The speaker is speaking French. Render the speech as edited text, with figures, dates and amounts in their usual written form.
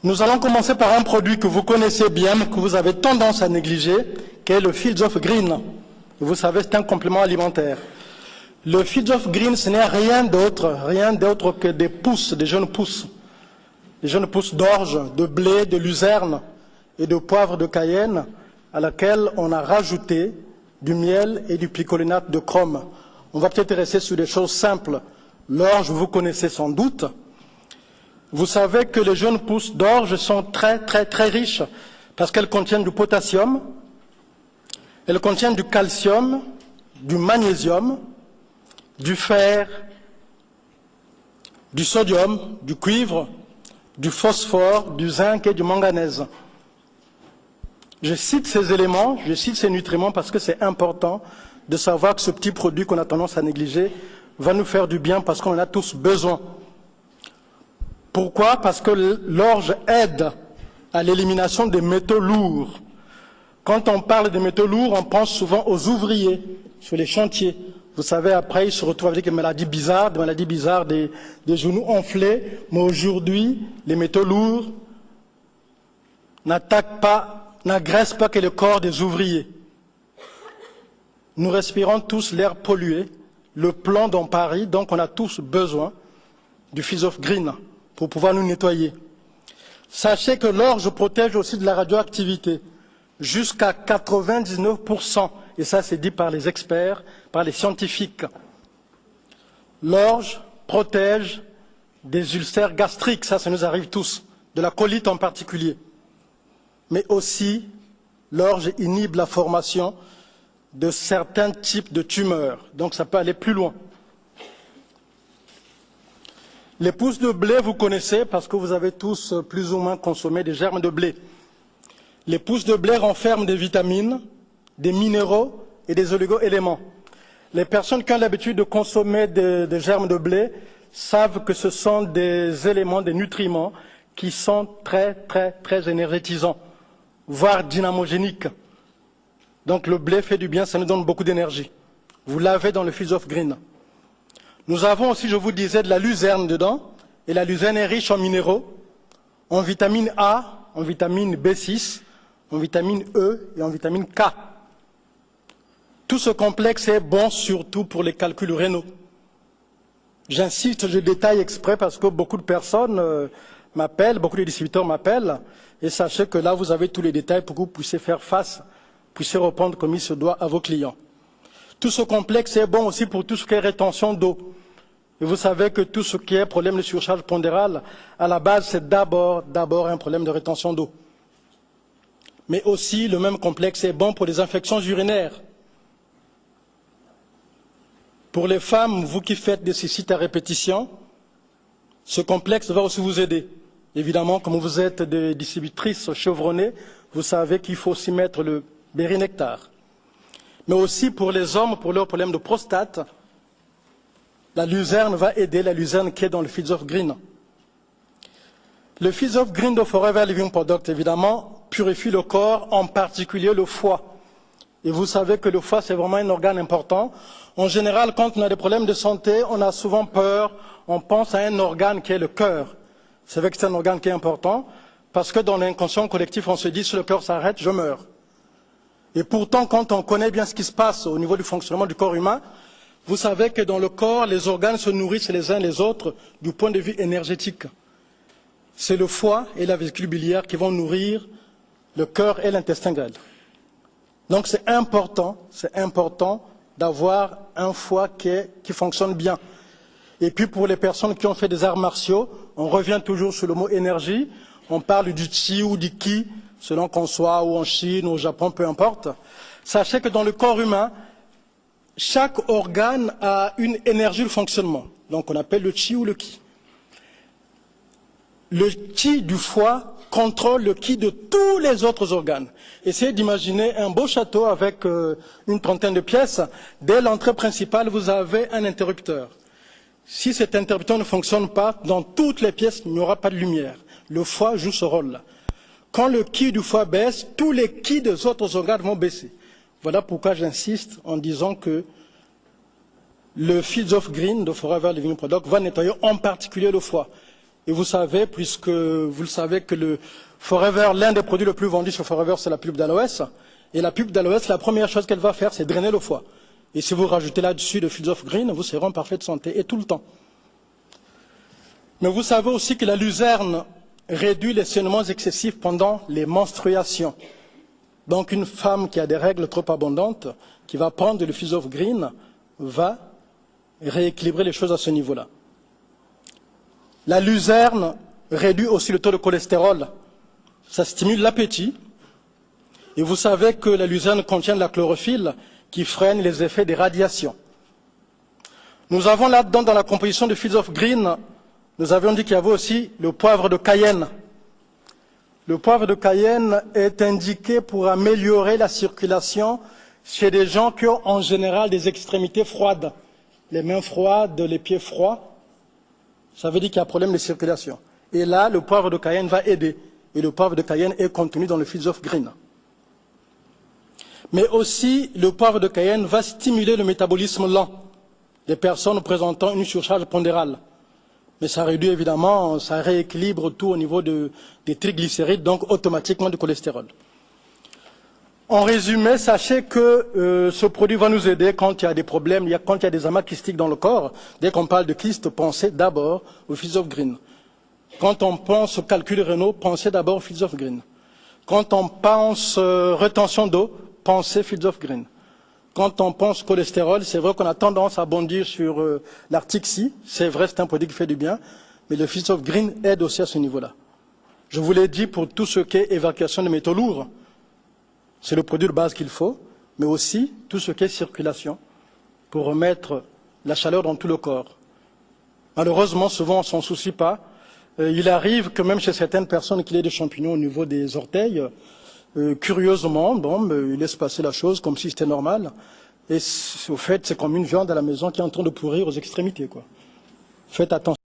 Nous allons commencer par un produit que vous connaissez bien, mais que vous avez tendance à négliger, qui est le Fields of Green. Vous savez, c'est un complément alimentaire. Le Fields of Green, ce n'est rien d'autre que des pousses, des jeunes pousses d'orge, de blé, de luzerne et de poivre de Cayenne, à laquelle on a rajouté du miel et du picolinate de chrome. On va peut-être rester sur des choses simples. L'orge, vous connaissez sans doute. Vous savez que les jeunes pousses d'orge sont très riches parce qu'elles contiennent du potassium, elles contiennent du calcium, du magnésium, du fer, du sodium, du cuivre, du phosphore, du zinc et du manganèse. Je cite ces éléments, je cite ces nutriments parce que c'est important de savoir que ce petit produit qu'on a tendance à négliger va nous faire du bien parce qu'on en a tous besoin. Pourquoi? Parce que l'orge aide à l'élimination des métaux lourds. Quand on parle des métaux lourds, on pense souvent aux ouvriers sur les chantiers. Vous savez, après, ils se retrouvent avec des maladies bizarres, des genoux enflés. Mais aujourd'hui, les métaux lourds n'agressent pas que le corps des ouvriers. Nous respirons tous l'air pollué, le plomb dans Paris, donc on a tous besoin du Fields of Green pour pouvoir nous nettoyer. Sachez que l'orge protège aussi de la radioactivité, jusqu'à 99%, et ça c'est dit par les experts, par les scientifiques. L'orge protège des ulcères gastriques, ça nous arrive tous, de la colite en particulier. Mais aussi, l'orge inhibe la formation de certains types de tumeurs, donc ça peut aller plus loin. Les pousses de blé, vous connaissez parce que vous avez tous plus ou moins consommé des germes de blé. Les pousses de blé renferment des vitamines, des minéraux et des oligo-éléments. Les personnes qui ont l'habitude de consommer des germes de blé savent que ce sont des éléments, des nutriments qui sont très énergétisants, voire dynamogéniques. Donc le blé fait du bien, ça nous donne beaucoup d'énergie. Vous l'avez dans le Fields of Green. Nous avons aussi, je vous disais, de la luzerne dedans, et la luzerne est riche en minéraux, en vitamine A, en vitamine B6, en vitamine E et en vitamine K. Tout ce complexe est bon surtout pour les calculs rénaux. J'insiste, je détaille exprès parce que beaucoup de personnes m'appellent, beaucoup de distributeurs m'appellent, et sachez que là vous avez tous les détails pour que vous puissiez faire face, puissiez répondre comme il se doit à vos clients. Tout ce complexe est bon aussi pour tout ce qui est rétention d'eau. Et vous savez que tout ce qui est problème de surcharge pondérale, à la base, c'est d'abord un problème de rétention d'eau. Mais aussi, le même complexe est bon pour les infections urinaires. Pour les femmes, vous qui faites des cystites à répétition, ce complexe va aussi vous aider. Évidemment, comme vous êtes des distributrices chevronnées, vous savez qu'il faut aussi mettre le bérinectar. Mais aussi pour les hommes, pour leurs problèmes de prostate, la luzerne va aider, la luzerne qui est dans le Fields of Green. Le Fields of Green de Forever Living Product, évidemment, purifie le corps, en particulier le foie. Et vous savez que le foie, c'est vraiment un organe important. En général, quand on a des problèmes de santé, on a souvent peur, on pense à un organe qui est le cœur. C'est vrai que c'est un organe qui est important, parce que dans l'inconscient collectif, on se dit, si le cœur s'arrête, je meurs. Et pourtant, quand on connaît bien ce qui se passe au niveau du fonctionnement du corps humain, vous savez que dans le corps, les organes se nourrissent les uns les autres du point de vue énergétique. C'est le foie et la vésicule biliaire qui vont nourrir le cœur et l'intestin grêle. Donc c'est important d'avoir un foie qui fonctionne bien. Et puis pour les personnes qui ont fait des arts martiaux, on revient toujours sur le mot énergie, on parle du chi ou du ki, selon qu'on soit ou en Chine ou au Japon, peu importe. Sachez que dans le corps humain, chaque organe a une énergie de fonctionnement. Donc on appelle le chi ou le ki. Le chi du foie contrôle le ki de tous les autres organes. Essayez d'imaginer un beau château avec une trentaine de pièces. Dès l'entrée principale, vous avez un interrupteur. Si cet interrupteur ne fonctionne pas, dans toutes les pièces, il n'y aura pas de lumière. Le foie joue ce rôle-là. Quand le ki du foie baisse, tous les ki des autres organes vont baisser. Voilà pourquoi j'insiste en disant que le Fields of Green de Forever Living Product va nettoyer en particulier le foie. Et vous savez, puisque vous le savez, que le Forever, l'un des produits les plus vendus sur Forever, c'est la pulpe d'aloès. Et la pulpe d'aloès, la première chose qu'elle va faire, c'est drainer le foie. Et si vous rajoutez là-dessus de Fields of Green, vous serez en parfaite santé, et tout le temps. Mais vous savez aussi que la luzerne réduit les saignements excessifs pendant les menstruations. Donc une femme qui a des règles trop abondantes, qui va prendre le Fields of Green, va rééquilibrer les choses à ce niveau-là. La luzerne réduit aussi le taux de cholestérol. Ça stimule l'appétit. Et vous savez que la luzerne contient de la chlorophylle qui freine les effets des radiations. Nous avons là-dedans, dans la composition de Fields of Green, nous avions dit qu'il y avait aussi le poivre de Cayenne. Le poivre de Cayenne est indiqué pour améliorer la circulation chez des gens qui ont en général des extrémités froides. Les mains froides, les pieds froids, ça veut dire qu'il y a un problème de circulation. Et là, le poivre de Cayenne va aider. Et le poivre de Cayenne est contenu dans le Fields of Green. Mais aussi, le poivre de Cayenne va stimuler le métabolisme lent des personnes présentant une surcharge pondérale. Mais ça réduit évidemment, ça rééquilibre tout au niveau des triglycérides, donc automatiquement du cholestérol. En résumé, sachez que ce produit va nous aider quand il y a des problèmes, quand il y a des amas kystiques dans le corps. Dès qu'on parle de kyste, pensez d'abord au Fields of Green. Quand on pense au calcul rénal, pensez d'abord au Fields of Green. Quand on pense rétention d'eau, pensez Fields of Green. Quand on pense cholestérol, c'est vrai qu'on a tendance à bondir sur l'article C. C'est vrai, c'est un produit qui fait du bien, mais le Fields of Green aide aussi à ce niveau-là. Je vous l'ai dit, pour tout ce qui est évacuation de métaux lourds, c'est le produit de base qu'il faut, mais aussi tout ce qui est circulation, pour remettre la chaleur dans tout le corps. Malheureusement, souvent, on ne s'en soucie pas. Il arrive que même chez certaines personnes qu'il y ait des champignons au niveau des orteils, curieusement, ils laissent passer la chose comme si c'était normal. Et au fait, c'est comme une viande à la maison qui est en train de pourrir aux extrémités, quoi. Faites attention.